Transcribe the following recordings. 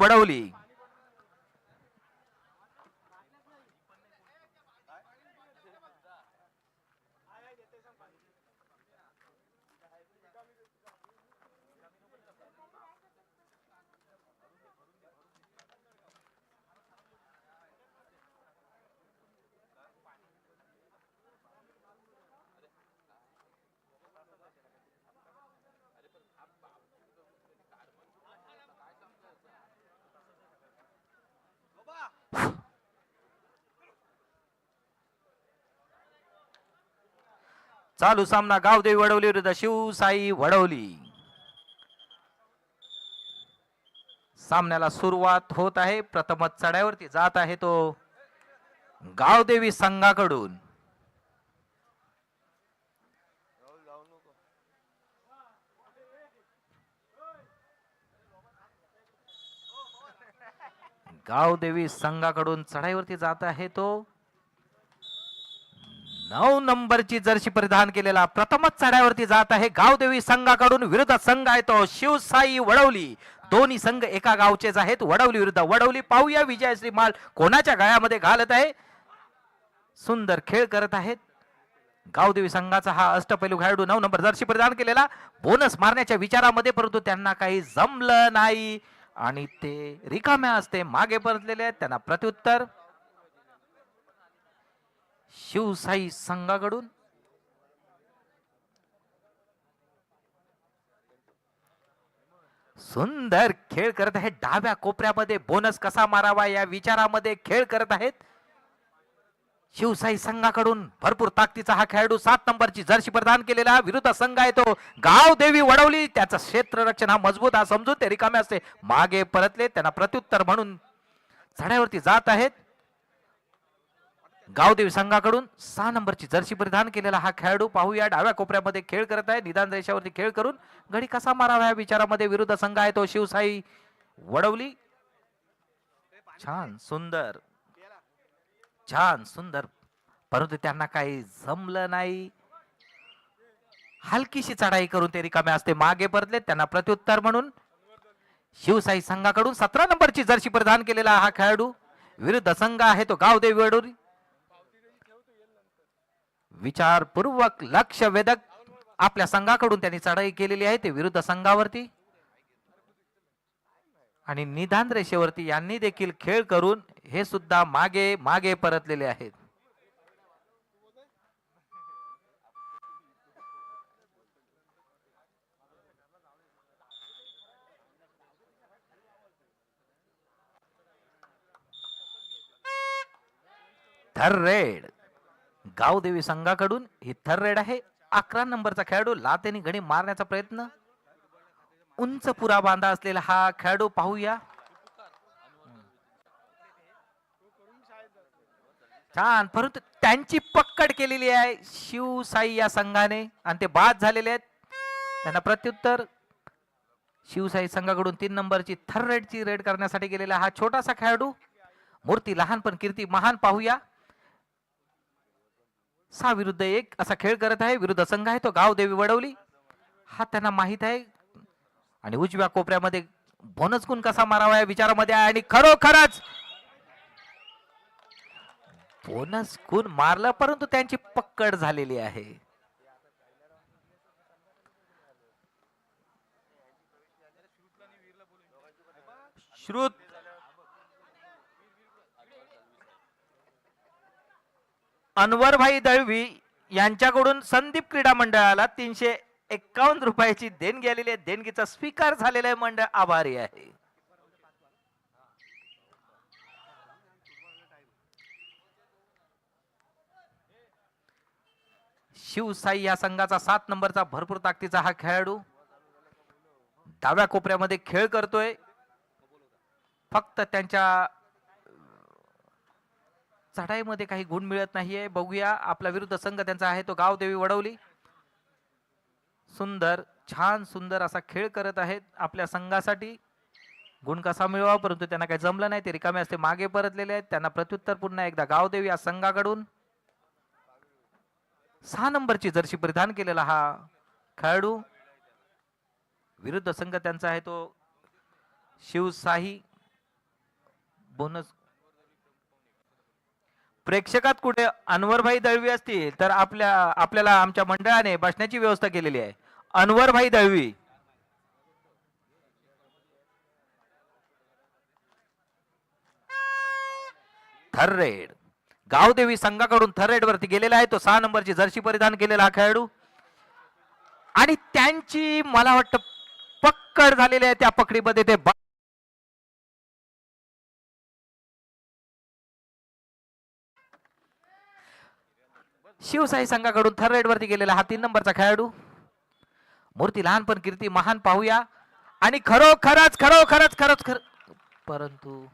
वडवली. चालू सामना गावदेवी वडवली विरुद्ध शिवसाई वडवली. सामन्याला सुरुवात होत आहे. प्रथमच चढाईवरती जात आहे तो गावदेवी संघाकडून. गावदेवी संघाकडून चढाईवरती जात आहे तो 9 नंबरची जर्सी परिधान केलेला प्रथमच चढाईवरती जात आहे गावदेवी संघाकडून. विरुद्ध संघ आहे तो शिवसाई वडवली. दोन्ही संघ एका गावचेच आहेत. वडवली विरुद्ध वडवली. पाहूया विजयश्री माल कोणाच्या गळ्यामध्ये घालत आहे. सुंदर खेळ करत आहेत गावदेवी संघाचा हा अष्टपैलू खेळाडू. 9 नंबर जर्सी परिधान केलेला बोनस मारण्याच्या विचारामध्ये, परंतु त्यांना काही जमलं नाही आणि ते रिकाम्या असते मागे परतलेले आहेत. त्यांना प्रत्युत्तर शिवसाई संघाकडून. सुंदर खेळ करत आहेत. डाव्या कोपऱ्यामध्ये बोनस कसा मारावा या विचारामध्ये खेळ करत आहेत शिवसाई संघाकडून. भरपूर ताकदीचा हा खेळाडू 7 नंबरची जर्सी प्रदान केलेला. विरुद्ध संघ आहे तो गावदेवी वडवली. त्याचं क्षेत्ररक्षण हा मजबूत हा समजून ते रिकामे असते मागे परतले. त्यांना प्रत्युत्तर म्हणून चढाईवरती जात आहेत गावदेवी संघाकडून. 6 नंबरची जर्सी परिधान केलेला हा खेळाडू. पाहूया डाव्या कोपऱ्यामध्ये खेळ करत आहे. निदान रेषावरती खेळ करून गडी कसा मारावा या विचारामध्ये विरुद्ध संघ आहे तो शिवसाई वडवली. छान सुंदर छान सुंदर, परंतु त्यांना काही जमलं नाही. हलकीशी चढाई करून ते रिकामे असते मागे परतले. त्यांना प्रत्युत्तर म्हणून शिवसाई संघाकडून 17 नंबरची जर्सी परिधान केलेला हा खेळाडू. विरुद्ध संघ आहे तो गावदेवी वडवली. विचारपूर्वक लक्ष वेधक आपल्या संघाकडून त्यांनी चढाई केलेली आहे ते विरुद्ध संघावरती आणि निदान रेषेवरती यांनी देखील खेळ करून हे सुद्धा मागे मागे परतलेले आहेत. थर्ड रेड गावदेवी संघाकडून ही थर्ड रेड आहे. 11 नंबरचा खेळाडू लातेने घडी मारण्याचा प्रयत्न. उंच पुरा बांधा असलेला हा खेळाडू. पाहूया छान, परंतु त्यांची पकड केलेली आहे शिवसाई या संघाने आणि ते बाद झालेले आहेत. त्यांना प्रत्युत्तर शिवसाई संघाकडून 3 नंबरची थर्ड रेडची रेड करण्यासाठी गेलेला हा छोटासा खेळाडू. मूर्ती लहान पण कीर्ती महान. पाहूया 6 विरुद्ध 1 असा खेळ करत आहे. विरुद्ध संघ आहे तो गावदेवी वडवली. हा त्यांना माहित आहे आणि उजव्या कोपऱ्यामध्ये बोनस गुण कसा मारावा या विचारामध्ये आहे आणि खरोखरच बोनस गुण मारलं, परंतु त्यांची पकड झालेली आहे. श्रुत अनवरभाई दळवी यांच्याकडून संदीप क्रीडा मंडळाला 351 रुपयाची देणगी आलेली आहे. देणगीचा स्वीकार झालेला आहे. मंडळ आभारी आहे. शिवसाई या संघाचा 7 नंबरचा भरपूर ताकदीचा हा खेळाडू डाव्या कोपऱ्यामध्ये खेळ करतोय. फक्त त्यांच्या चढाईमध्ये काही गुण मिळत नाहीये. बघूया आपला विरुद्ध संघ त्यांचा आहे तो गावदेवी वडवली. सुंदर छान सुंदर असा खेळ करत आहेत आपल्या संघासाठी. गुण कसा मिळवा, परंतु त्यांना काही जमलं नाही. ते रिकामे असते मागे परतलेले आहेत. त्यांना प्रत्युत्तर पुन्हा एकदा गावदेवी या संघाकडून. 6 नंबरची जर्सी परिधान केलेला हा खेळाडू. विरुद्ध संघ त्यांचा आहे तो शिवसाई बोनस प्रेक्षकात कुठे अनवरभाई दळवी असतील तर आपल्याला आमच्या मंडळाने बसण्याची व्यवस्था केलेली आहे. अनवरभाई दळवी, थर्रेड गावदेवी संघाकडून थर्रेड वरती गेलेला आहे. तो 6 नंबरची जर्सी परिधान केलेला हा खेळाडू आणि त्यांची मला वाटतं पक्कड झालेली आहे. त्या पकडीमध्ये ते शिवसाई संघाकडून थर्ड वरती गेलेला हा 3 नंबरचा खेळाडू. मूर्ती लहान पण कीर्ती महान पाहूया. आणि खरोखरच परंतु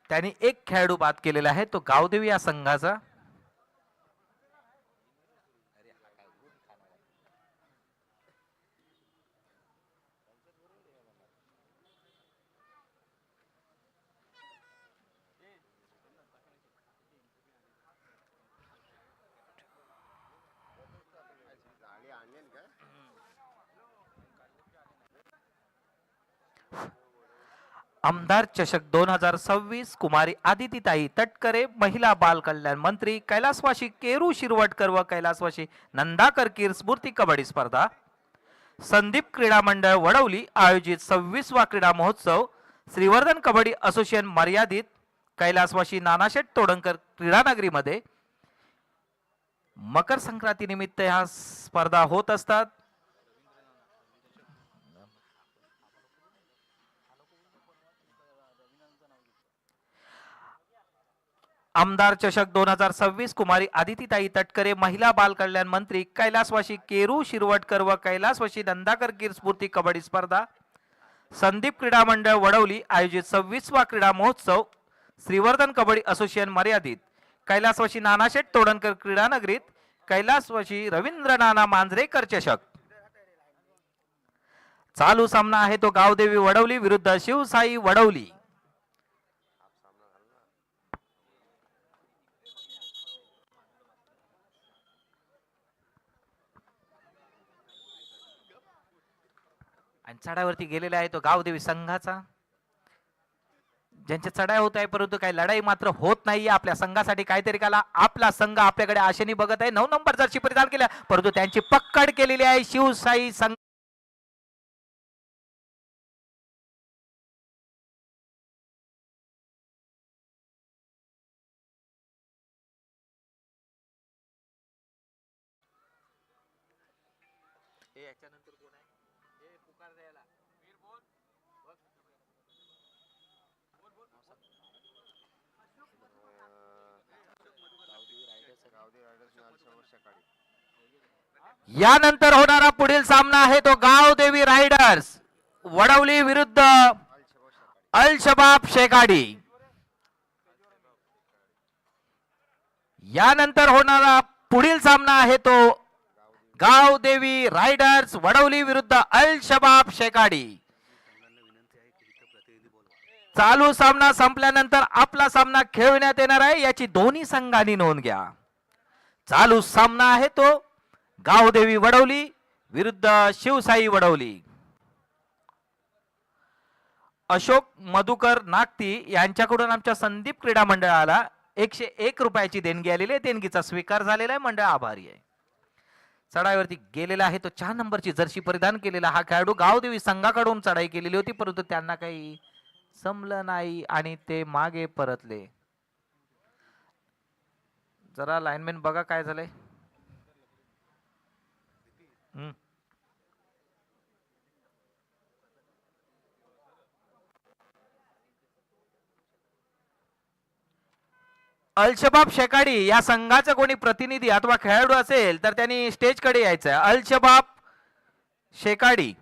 त्यांनी एक खेळाडू बाद केलेला आहे, तो गावदेवी या संघाचा. आमदार चषक 2026 कुमारी आदितीताई तटकरे, महिला बाल कल्याण मंत्री, कैलासवासी केरू शिरवटकर व कैलासवासी नंदाकर कीर स्फूर्ती कबड्डी स्पर्धा. संदीप क्रीडा मंडळ वडवली आयोजित 26वा क्रीडा महोत्सव श्रीवर्धन कबड्डी असोसिएशन मर्यादित कैलासवासी नानाशेठ तोडणकर क्रीडानगरी मध्ये मकर संक्रांती निमित्त ह्या स्पर्धा होत असतात. आमदार चषक 2026 कुमारी आदितीताई तटकरे, महिला बाल कल्याण मंत्री, कैलासवासी केरू शिरवटकर व कैलासवासी नंदाकर कीर स्फूर्ती कबड्डी स्पर्धा. संदीप क्रीडा मंडळ वडवली आयोजित 26वा क्रीडा महोत्सव श्रीवर्धन कबड्डी असोसिएशन मर्यादित कैलासवासी नानाशेठ तोडणकर क्रीडानगरीत कैलासवासी रवींद्र नाना मांजरेकर चषक. चालू सामना आहे तो गावदेवी वडवली विरुद्ध शिवसाई वडवली. आणि चढावरती गेलेला आहे तो गावदेवी संघाचा, ज्यांचे चढाई होत आहे परंतु काही लढाई मात्र होत नाहीये. आपल्या संघासाठी काहीतरी काला आपला संघ आपल्याकडे आशेने बघत आहे. 9 नंबर जर्सी परिधान केल्या परंतु त्यांची पक्कड केलेली आहे शिवसाई संघ. याच्यानंतर कोण आहे हे पुकार द्यायला यानंतर होणारा पुढील सामना आहे तो गावदेवी रायडर्स वडवली विरुद्ध अल शबाब शेकाडी. यानंतर होणारा पुढील सामना आहे तो गावदेवी रायडर्स वडवली विरुद्ध अल शबाब शेकाडी. चालू सामना संपल्यानंतर आपला सामना खेळविण्यात येणार आहे याची दोन्ही संघांनी नोंद घ्या. चालू सामना आहे तो गावदेवी वडवली विरुद्ध शिवसाई वडवली. अशोक मधुकर नागती यांच्याकडून आमच्या संदीप क्रीडा मंडळाला 101 रुपयाची देणगी आलेली आहे. देणगीचा स्वीकार झालेला आहे. मंडळ आभारी आहे. चढाईवरती गेलेला आहे तो 4 नंबरची जर्सी परिधान केलेला हा खेळाडू. गावदेवी संघाकडून चढाई केलेली होती परंतु त्यांना काही जमलं नाही आणि ते मागे परतले. जरा लाईनमॅन बघा काय झालंय. अलशबाब शेकाडी या संघाचा कोणी प्रतिनिधी अथवा खेळाडू असेल तर त्यांनी स्टेज कडे यायचं. अलशबाब शेकाडी.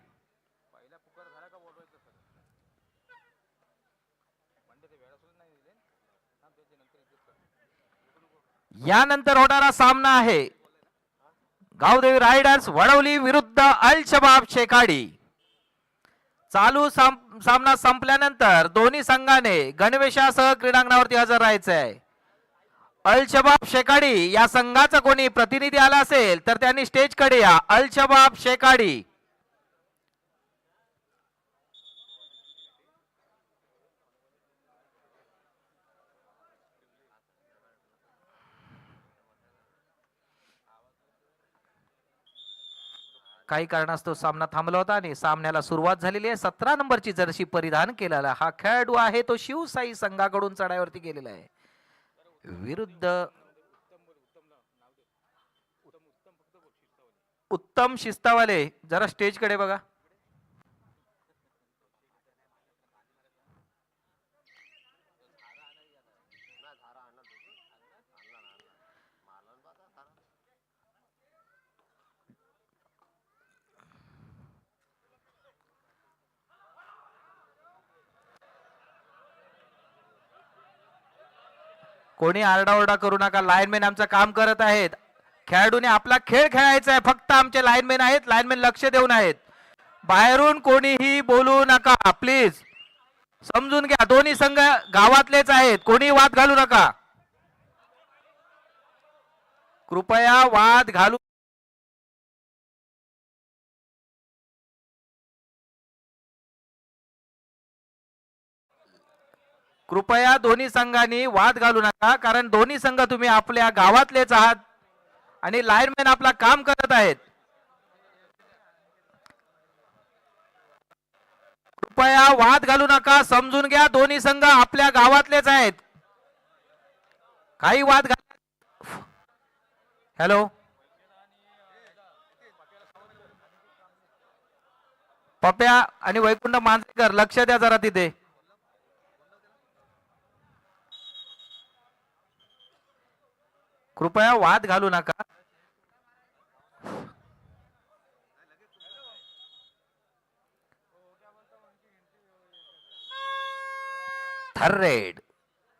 यानंतर होणारा सामना आहे गावदेवी रायडर्स वडवली विरुद्ध अल शबाब शेकाडी. चालू सामना संपल्यानंतर दोन्ही संघाने गणवेशासह क्रीडांगणावरती हजर राहायचं आहे. अल शबाब शेकाडी या संघाचा कोणी प्रतिनिधी आला असेल तर त्यांनी स्टेज कडे या. अल शबाब शेकाडी. काही कारणास्तव सामना थांबला होता आणि सामन्याला सुरुवात झालेली आहे. 17 नंबरची जर्सी परिधान केलेला हा खेळाडू आहे तो शिवसाई संघाकडून चढाईवरती गेलेला आहे. विरुद्ध उत्तम शिस्तावाले, जरा स्टेज कडे बघा. कोणी आरडाओरडा करू नका. लाईनमॅन आमचं काम करत आहेत. खेळाडूने आपला खेळ खेळायचा आहे. फक्त आमचे लाईनमॅन आहेत. लाईनमॅन लक्ष देऊन आहेत. बाहेरून कोणीही बोलू नका प्लीज. समजून घ्या दोन्ही संघ गावातलेच आहेत. कोणी वाद घालू नका. कृपया वाद घालू कृपया दोन्ही संघांनी वाद घालू नका, कारण दोन्ही संघ तुम्ही आपल्या गावातलेच आहात आणि लाईनमॅन आपला काम करत आहेत. कृपया वाद घालू नका. समजून घ्या दोन्ही संघ आपल्या गावातलेच आहेत. काही वाद हॅलो पप्या आणि वैकुंठ मांजरेकर लक्ष द्या जरा तिथे. कृपया वाद घालू नका. थर्ड रेड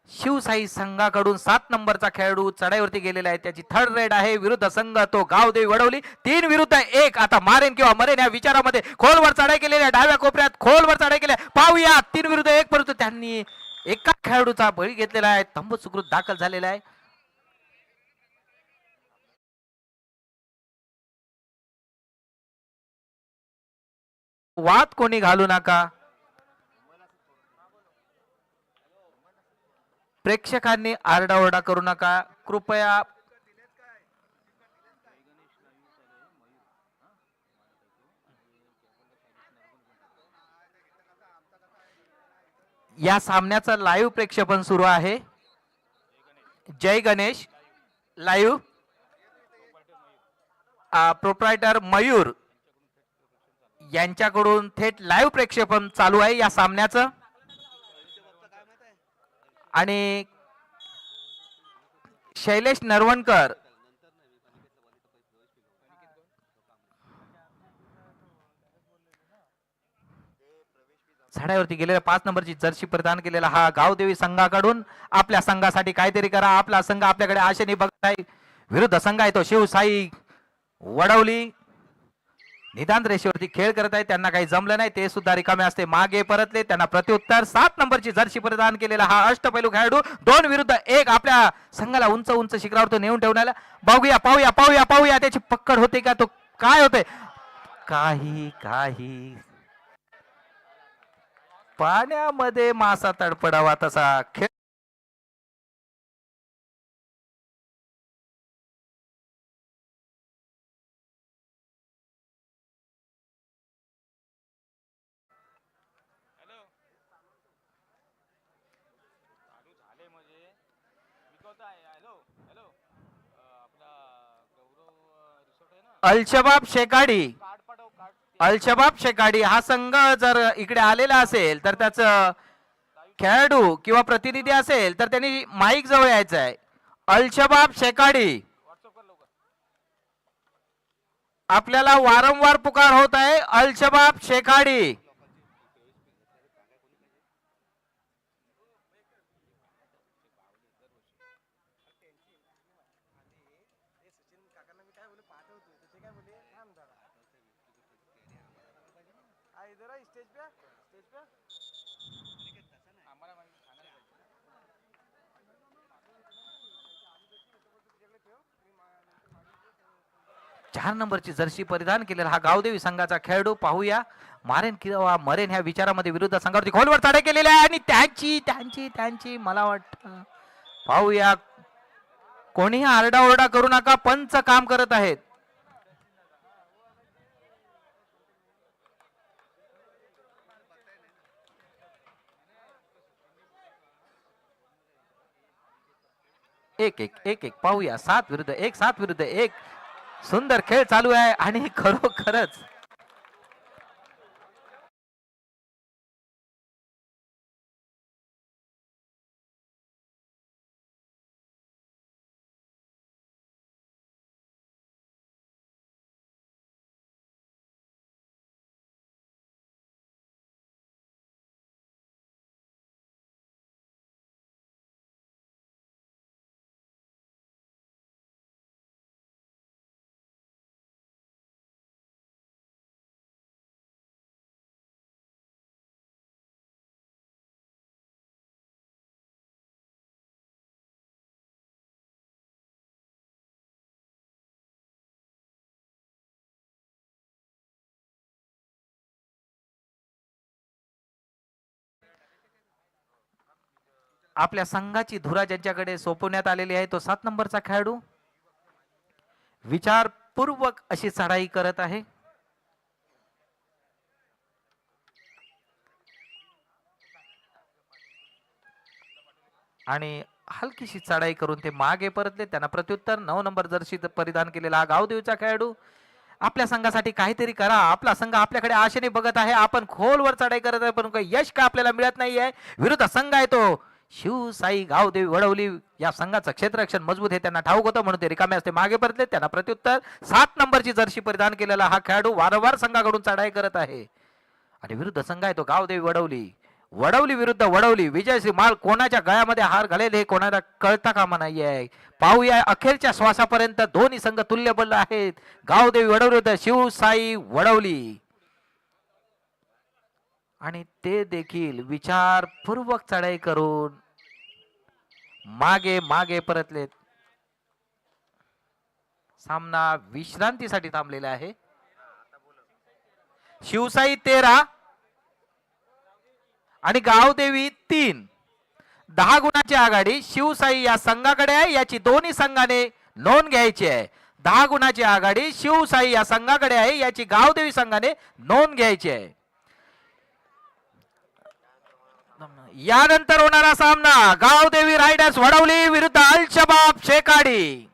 शिवसाई संघाकडून 7 नंबरचा खेळाडू चढाईवरती गेलेला आहे. त्याची थर्ड रेड आहे. विरुद्ध संघ तो गावदेवी वडवली. 3 विरुद्ध 1. आता मारेन किंवा मरेन या विचारामध्ये खोलवर चढाई केलेली आहे. डाव्या कोपऱ्यात खोलवर चढाई केली. पाहूया 3 विरुद्ध 1 परंतु त्यांनी एका खेळाडूचा बळी घेतलेला आहे. तंबू सुकृत दाखल झालेला आहे. वाद कोणी घालू नका. प्रेक्षकांनी आरडाओरडा करू नका कृपया. या सामन्याचं लाईव्ह प्रेक्षेपण सुरू आहे. जय गणेश लाईव्ह प्रोप्रायटर मयूर यांच्याकडून थेट लाईव्ह प्रेक्षेपण चालू आहे या सामन्याचं. आणि शैलेश नरवणकर झाडावरती गेलेला 5 नंबरची जर्सी परिधान केलेला हा गावदेवी संघाकडून आपल्या संघासाठी काहीतरी करा. आपला संघ आपल्याकडे आशेने बघत आहे. विरुद्ध संघ आहे तो शिवसाई वडवली. निदान रेषेवरती खेळ करत आहे. त्यांना काही जमलं नाही. ते सुद्धा रिकामे असते. मागे परतले. त्यांना प्रत्युत्तर 7 नंबरची जर्सी परिधान केलेला हा अष्टपैलू खेळाडू 2 विरुद्ध 1 आपल्या संघाला उंच उंच शिखरावर तो नेऊन ठेवण्याला. बघूया पाहूया पाहूया पाहूया त्याची पकड होते का. तो काय होते काही काही पाण्यामध्ये मासा तडपडावा तसा खेळ. अलशबाब शेकाडी अलशबाब शेकाडी हा संघ जर इकडे आलेला असेल तर त्याचं खेळाडू किंवा प्रतिनिधी असेल तर त्यांनी माईक जवळ यायचं आहे. अलशबाब शेकाडी आपल्याला वारंवार पुकार होत आहे. अलशबाब शेकाडी चार नंबरची जर्सी परिधान केलेला हा गावदेवी संघाचा खेळाडू. पाहूया मारेन किंवा मरेन ह्या विचारामध्ये विरुद्ध संघावरती खोलवर चढाई केलेली आहे आणि त्यांची त्यांची त्यांची मला वाटतं पाहूया. कोणीही आरडाओरडा करू नका. पंच काम करत आहेत. एक एक एक एक पाहूया 7 विरुद्ध 1, 7 विरुद्ध 1. सुंदर खेळ चालू आहे आणि खरोखरच आपल्या संघाची धुरा ज्यांच्याकडे सोपवण्यात आलेली आहे तो 7 नंबरचा खेळाडू विचारपूर्वक अशी चढाई करत आहे. आणि हलकीशी चढाई करून ते मागे परतले. त्यांना प्रत्युत्तर 9 नंबर जर्सी परिधान केलेला हा गावदेवीचा खेळाडू. आपल्या संघासाठी काहीतरी करा. आपला संघ आपल्याकडे आशेने बघत आहे. आपण खोलवर चढाई करत आहे पण काही यश का आपल्याला मिळत नाहीये. विरुद्ध संघ आहे तो शिवसाई गावदेवी वडवली. या संघाचं क्षेत्ररक्षण मजबूत आहे त्यांना ठाऊक होतं म्हणून ते रिकामे असते मागे परतले. त्यांना प्रत्युत्तर 7 नंबरची जर्सी परिधान केलेला हा खेळाडू वारंवार संघाकडून चढाई करत आहे. आणि विरुद्ध संघ आहे तो गावदेवी वडवली. वडवली विरुद्ध वडवली. विजयश्री माल कोणाच्या गळ्यामध्ये हार घालेल हे कोणाला कळता कामा नाहीये. पाहूया अखेरच्या श्वासापर्यंत दोन्ही संघ तुल्यबळ आहेत. गावदेवी वडवली विरुद्ध शिवसाई वडवली. आणि ते देखील विचारपूर्वक चढाई करून मागे मागे परतलेत. सामना विश्रांतीसाठी थांबलेला आहे. शिवसाई 13 आणि गावदेवी 3. 10 गुणाची आघाडी शिवसाई या संघाकडे आहे. याची दोन्ही संघाने नोंद घ्यायची आहे. 10 गुणाची आघाडी शिवसाई या संघाकडे आहे. याची गावदेवी संघाने नोंद घ्यायची आहे. यानंतर होणारा सामना गावदेवी रायडर्स वडवली विरुद्ध अल शबाब शेकाडी.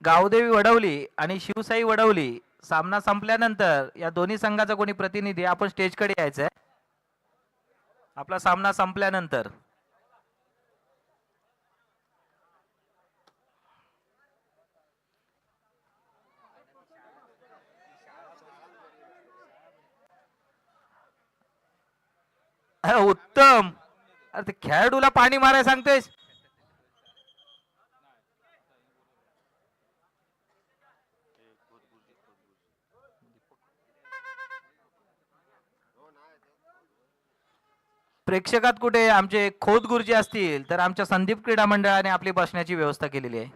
गावदेवी वडवली आणि शिवसाई वडवली सामना संपल्यानंतर या दोन्ही संघाचा कोणी प्रतिनिधी आपण स्टेजकडे यायचंय. आपला सामना संपल्यानंतर उत्तम. अरे ते खेळाडूला पाणी मारायला सांगतेस. प्रेक्षकात कुठे आमचे खोत गुरुजी असतील तर आमच्या संदीप क्रीडा मंडळाने आपली बसण्याची व्यवस्था केलेली आहे.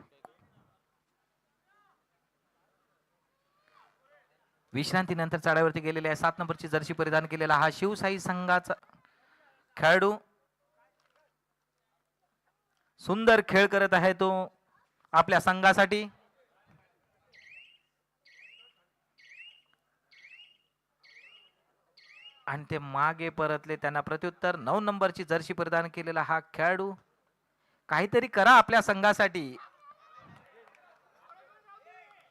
विश्रांतीनंतर चढाईवरती गेलेले आहे. 7 नंबरची जर्सी परिधान केलेला हा शिवसाई संघाचा खेळाडू सुंदर खेळ करत आहे तो आपल्या संघासाठी. आणि ते मागे परतले. त्यांना प्रत्युत्तर 9 नंबरची जर्सी परिधान केलेला हा खेळाडू. काहीतरी करा आपल्या संघासाठी.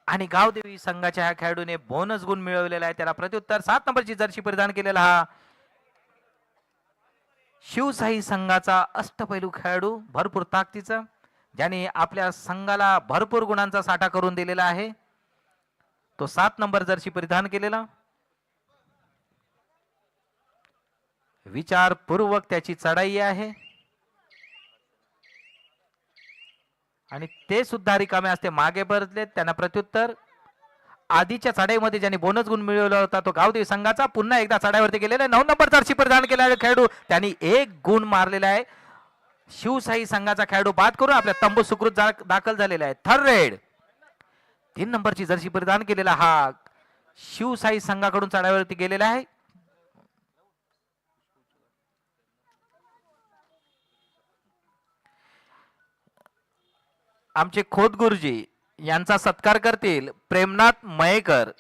आणि गावदेवी संघाच्या ह्या खेळाडूने बोनस गुण मिळवलेला आहे. त्याला प्रत्युत्तर 7 नंबरची जर्सी परिधान केलेला हा शिवशाही संघाचा अष्टपैलू खेळाडू, भरपूर ताकदीचा, ज्याने आपल्या संघाला भरपूर गुणांचा साठा करून दिलेला आहे. तो 7 नंबर जर्सी परिधान केलेला. विचारपूर्वक त्याची चढाई आहे आणि ते सुद्धा रिकामे असते. मागे परतले. त्यांना प्रत्युत्तर आधीच्या चढाईमध्ये ज्यांनी बोनस गुण मिळवला होता तो गावदेवी संघाचा पुन्हा एकदा चढाईवरती गेलेला 9 नंबर जर्सी परिधान केलेला खेळाडू, त्यांनी 1 गुण मारलेला आहे. शिवशाही संघाचा खेळाडू बाद करून आपल्या तंबू सुकृत दाखल झालेला आहे. थर्ड रेड 3 नंबरची जर्सी परिधान केलेला हा शिवशाही संघाकडून चढाईवरती गेलेला आहे. आमचे खोत गुरुजी यांचा सत्कार करतील प्रेमनाथ मयेकर.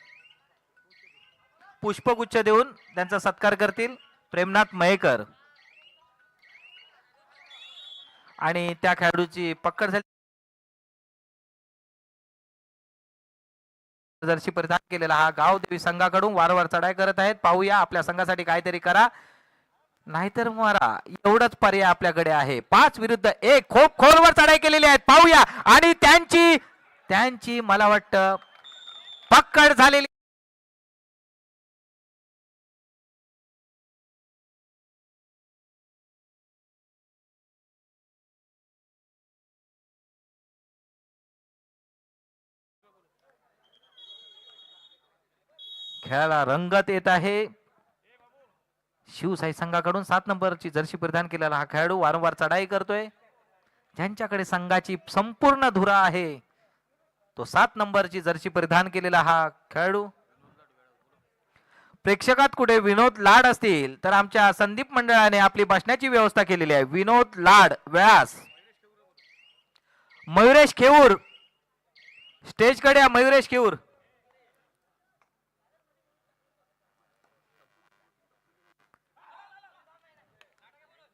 पुष्पगुच्छ देऊन त्यांचा सत्कार करतील प्रेमनाथ मयेकर. आणि त्या खेळाडूची पकड झाली. जर्सी परिधान केलेला हा गावदेवी संघाकडून वारंवार चढाई करत आहेत. पाहूया, आपल्या संघासाठी काहीतरी करा नाहीतर मारा, एवढंच पर्याय आपल्याकडे आहे. 5 विरुद्ध 1 खूप खोलवर चढाई केलेली आहे. पाहूया, आणि त्यांची मला वाटतं पकड झालेली. खेळाला रंगत येत आहे. शिवशाही संघाकडून 7 नंबरची जर्सी परिधान केलेला हा खेळाडू वारंवार चढाई करतोय. ज्यांच्याकडे संघाची संपूर्ण धुरा आहे तो 7 नंबरची जर्सी परिधान केलेला हा खेळाडू. प्रेक्षकात कुठे विनोद लाड असतील तर आमच्या संदीप मंडळाने आपली बसण्याची व्यवस्था केलेली आहे. विनोद लाड व्यास, मयुरेश खेऊर स्टेजकडे या. मयुरेश खेऊर.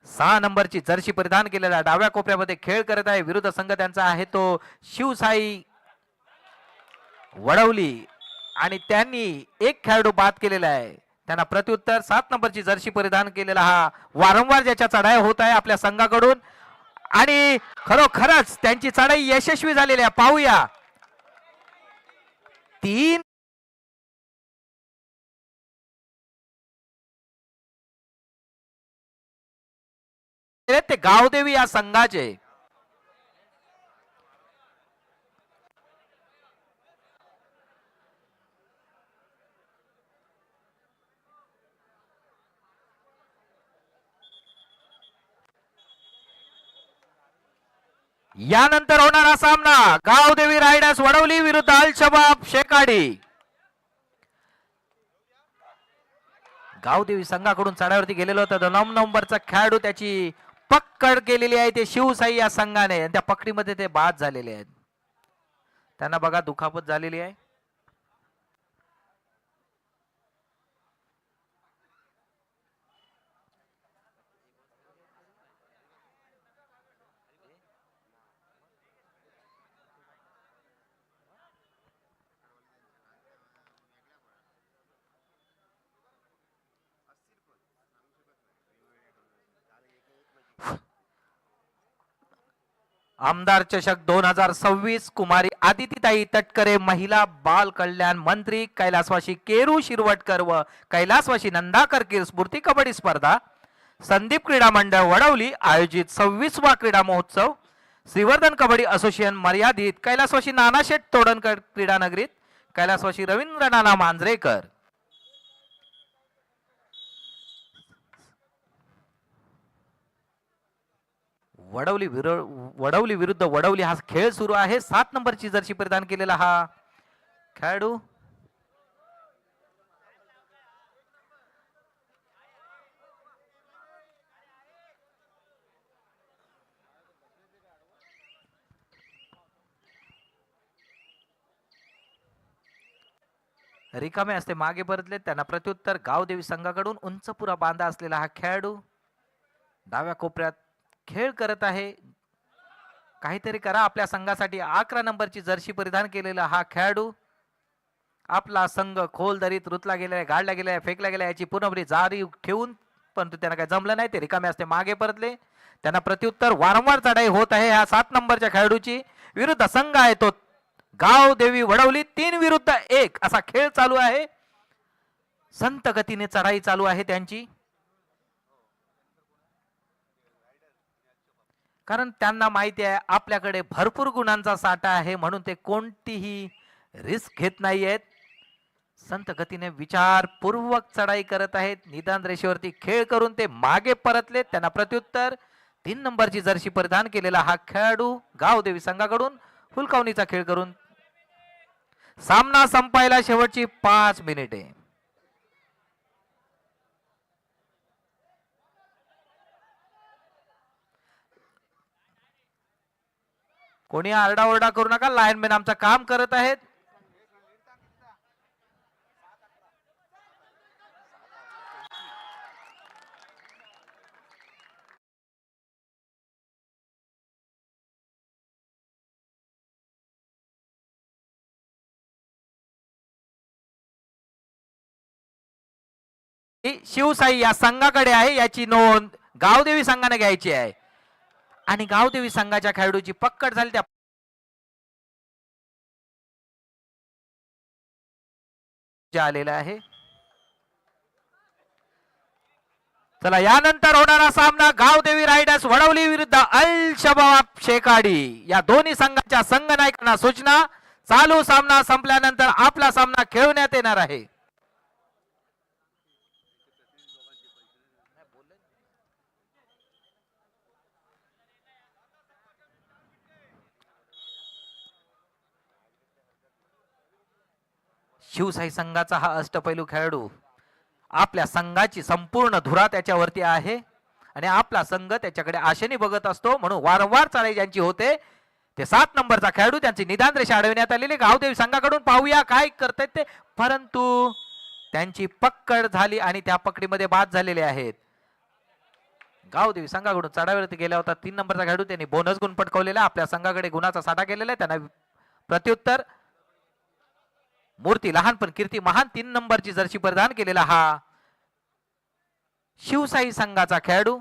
सहा नंबरची जर्सी परिधान केलेला डाव्या कोपऱ्यामध्ये खेळ करत आहे. विरुद्ध संघ त्यांचा आहे तो शिवशाही वडवली, आणि त्यांनी 1 खेळाडू बाद केलेला आहे. त्यांना प्रत्युत्तर 7 नंबरची जर्सी परिधान केलेला हा वारंवार ज्याच्या चढाई होत आहे आपल्या संघाकडून, आणि खरोखरच त्यांची चढाई यशस्वी झालेली आहे. पाहूया, 3 ते गावदेवी या संघाचे. यानंतर होणारा सामना गावदेवी रायडर्स वडवली विरुद्ध अल शबाब शेकाडी. गावदेवी संघाकडून चढाईवरती गेलेला होता 9 नंबरचा खेळाडू, त्याची पकड केलेली आहे ते शिवशाही या संघाने. त्या पकडीमध्ये ते बाद झालेले आहेत. त्यांना बघा दुखापत झालेली आहे. आमदार चषक 2026 कुमारी आदितीताई तटकरे महिला बाल कल्याण मंत्री, कैलासवासी केरू शिरवटकर व कैलासवासी नंदाकर कीर स्फूर्ती कबड्डी स्पर्धा, संदीप क्रीडा मंडळ वडवली आयोजित 26वा क्रीडा महोत्सव, श्रीवर्धन कबड्डी असोसिएशन मर्यादित, कैलासवासी नानाशेठ तोडणकर क्रीडा नगरीत, कैलासवासी रवींद्र नाना मांजरेकर. वडवली विरुद्ध वडवली हा खेळ सुरू आहे. 7 नंबरची जर्सी परिधान केलेला हा खेळाडू. रिकामे असते मागे परतले. त्यांना प्रत्युत्तर गावदेवी संघाकडून उंचपुरा बांधा असलेला हा खेळाडू डाव्या कोपऱ्यात खेळ करत आहे. काहीतरी करा आपल्या संघासाठी. 11 नंबरची जर्सी परिधान केलेला हा खेळाडू आपला संघ खोल दरीत रुतला गेलाय, गाडला गेलाय, फेकला गेलाय, याची पुनःपुरी जारी ठेवून परंतु त्यांना काही जमलं नाही. ते रिकामे असते मागे परतले. त्यांना प्रत्युत्तर वारंवार चढाई होत आहे ह्या 7 नंबरच्या खेळाडूची. विरुद्ध संघ आहे तो गाव देवी वडवली. 3 विरुद्ध 1 असा खेळ चालू आहे. संत गतीने चढाई चालू आहे त्यांची, कारण त्यांना माहिती आहे आपल्याकडे भरपूर गुणांचा साठा आहे, म्हणून ते कोणतीही रिस्क घेत नाहीयेत. संत गतीने विचारपूर्वक चढाई करत आहेत. निदान रेषेवरती खेळ करून ते मागे परतले. त्यांना प्रत्युत्तर 3 नंबरची जर्सी परिधान केलेला हा खेळाडू गावदेवी संघाकडून हुलकावणीचा खेळ करून सामना संपायला शेवटची 5 मिनिटे. कोणी आरडाओरडा करू नका, लाईनमॅन आमचं काम करत आहेत. शिवसाई या संघाकडे आहे, याची नोंद गावदेवी संघाने घ्यायची आहे. आणि गावदेवी संघाच्या खेळाडूची पक्कड झाली त्या आलेला आहे. चला, यानंतर होणारा सामना गावदेवी रायडर्स वडवली विरुद्ध अल शबाब शेकाडी. या दोन्ही संघाच्या संघ नायकांना सूचना, चालू सामना संपल्यानंतर आपला सामना खेळवण्यात येणार आहे. शिवसाई संघाचा हा अष्टपैलू खेळाडू, आपल्या संघाची संपूर्ण धुरा त्याच्यावरती आहे आणि आपला संघ त्याच्याकडे आशेने बघत असतो, म्हणून वारंवार चढाई ज्यांची होते ते 7 नंबरचा खेळाडू. त्यांची निदान रेषा अडविण्यात आलेली. गावदेवी संघाकडून पाहूया काय करतायत ते, परंतु त्यांची पकड झाली आणि त्या पकडीमध्ये बाद झालेले आहेत. गावदेवी संघाकडून चढाईवरती गेला होता 3 नंबरचा खेळाडू, त्यांनी बोनस गुण पटकावलेला. आपल्या संघाकडे गुणाचा साठा केलेला आहे. त्यांना प्रत्युत्तर मूर्ती लहान पण कीर्ती महान 3 नंबरची जर्सी परिधान केलेला हा शिवसाई संघाचा खेळाडू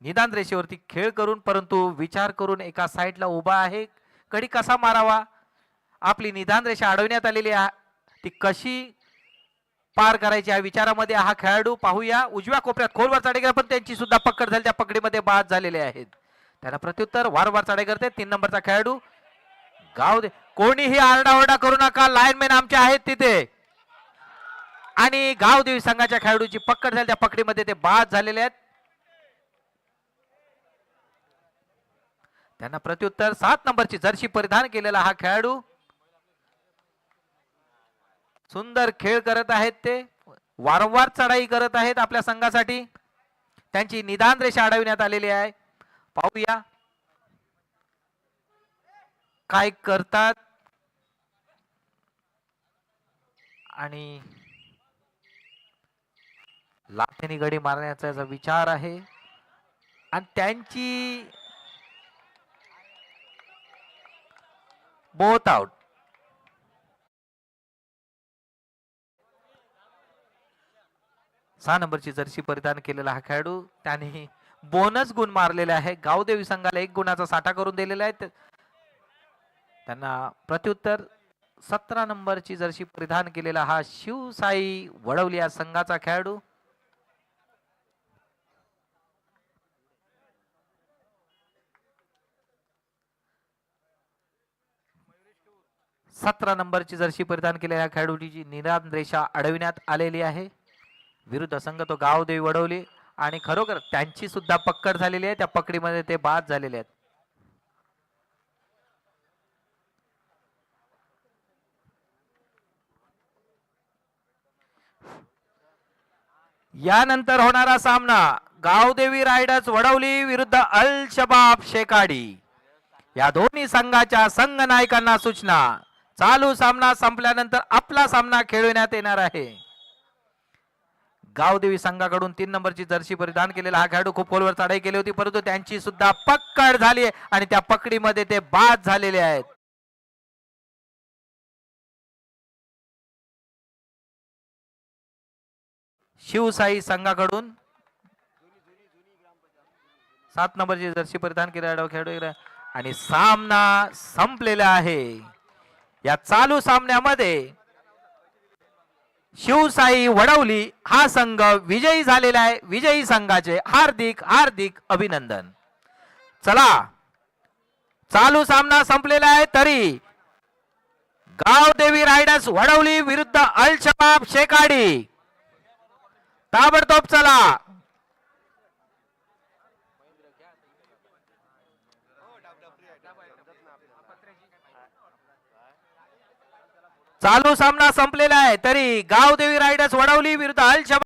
निदान रेषेवरती खेळ करून परंतु विचार करून एका साईडला उभा आहे. कडी कसा मारावा, आपली निदान रेषा अडवण्यात आलेली आहे, ती कशी पार करायची या विचारामध्ये हा खेळाडू. पाहूया उजव्या कोपऱ्यात खोलवर चढाई केला, पण त्यांची सुद्धा पकड झाली, त्या पकडीमध्ये बाद झालेले आहेत. त्याला प्रत्युत्तर वारंवार चढाई करते 3 नंबरचा खेळाडू गावदे. कोणीही आरडाओरडा करू नका, लाईनमॅन आमचे आहेत तिथे. आणि गावदेवी संघाच्या खेळाडूची पकड झाली, त्या पकडीमध्ये ते बाद झालेले आहेत. त्यांना प्रत्युत्तर 7 नंबरची जर्सी परिधान केलेला हा खेळाडू सुंदर खेळ करत आहेत. ते वारंवार चढाई करत आहेत आपल्या संघासाठी. त्यांची निदान रेषा अडविण्यात आलेली आहे. पाहूया काय करतात. आणि लाथेनी गडी मारण्याचा विचार आहे आणि त्यांची बोथ आउट. सहा नंबरची जर्सी परिधान केलेला हा खेळाडू त्याने बोनस गुण मारलेले आहे. गावदेवी संघाला 1 गुणाचा साठा करून दिलेला आहे. त्यांना प्रत्युत्तर 17 नंबरची जर्सी परिधान केलेला हा शिवसाई वडवली या संघाचा खेळाडू. सतरा नंबरची जर्सी परिधान केलेल्या खेळाडूची निदान रेषा अडविण्यात आलेली आहे. विरुद्ध संघ तो गावदेवी वडवली आणि खरोखर त्यांची सुद्धा पकड झालेली आहे, त्या पकडीमध्ये ते बाद झालेले आहेत. यानंतर होणारा सामना गावदेवी रायडर्स वडवली विरुद्ध अल शबाब शेकाडी. या दोन्ही संघाच्या संघ नायकांना सूचना, चालू सामना संपल्यानंतर आपला सामना खेळविण्यात येणार आहे. गावदेवी संघाकडून 3 नंबरची जर्सी परिधान केलेला हा खेळाडू खूप खोलवर चढाई केली होती, परंतु त्यांची सुद्धा पकड झाली आणि त्या पकडीमध्ये ते बाद झालेले आहेत. शिवसाई संघाकडून 7 नंबरची जर्सी परिधान केलेला खेळाडू आणि सामना संपलेला आहे. या चालू सामन्यामध्ये शिवसाई वडवली हा संघ विजयी झालेला आहे. विजयी संघाचे हार्दिक हार्दिक अभिनंदन. चला, चालू सामना संपलेला आहे तरी गावदेवी रायडर्स वडवली विरुद्ध अल शबाब शेकाडी. ताबडतोब चला. चालू सामना संपलेला आहे तरी गावदेवी रायडर्स वडवली विरुद्ध अल शबाब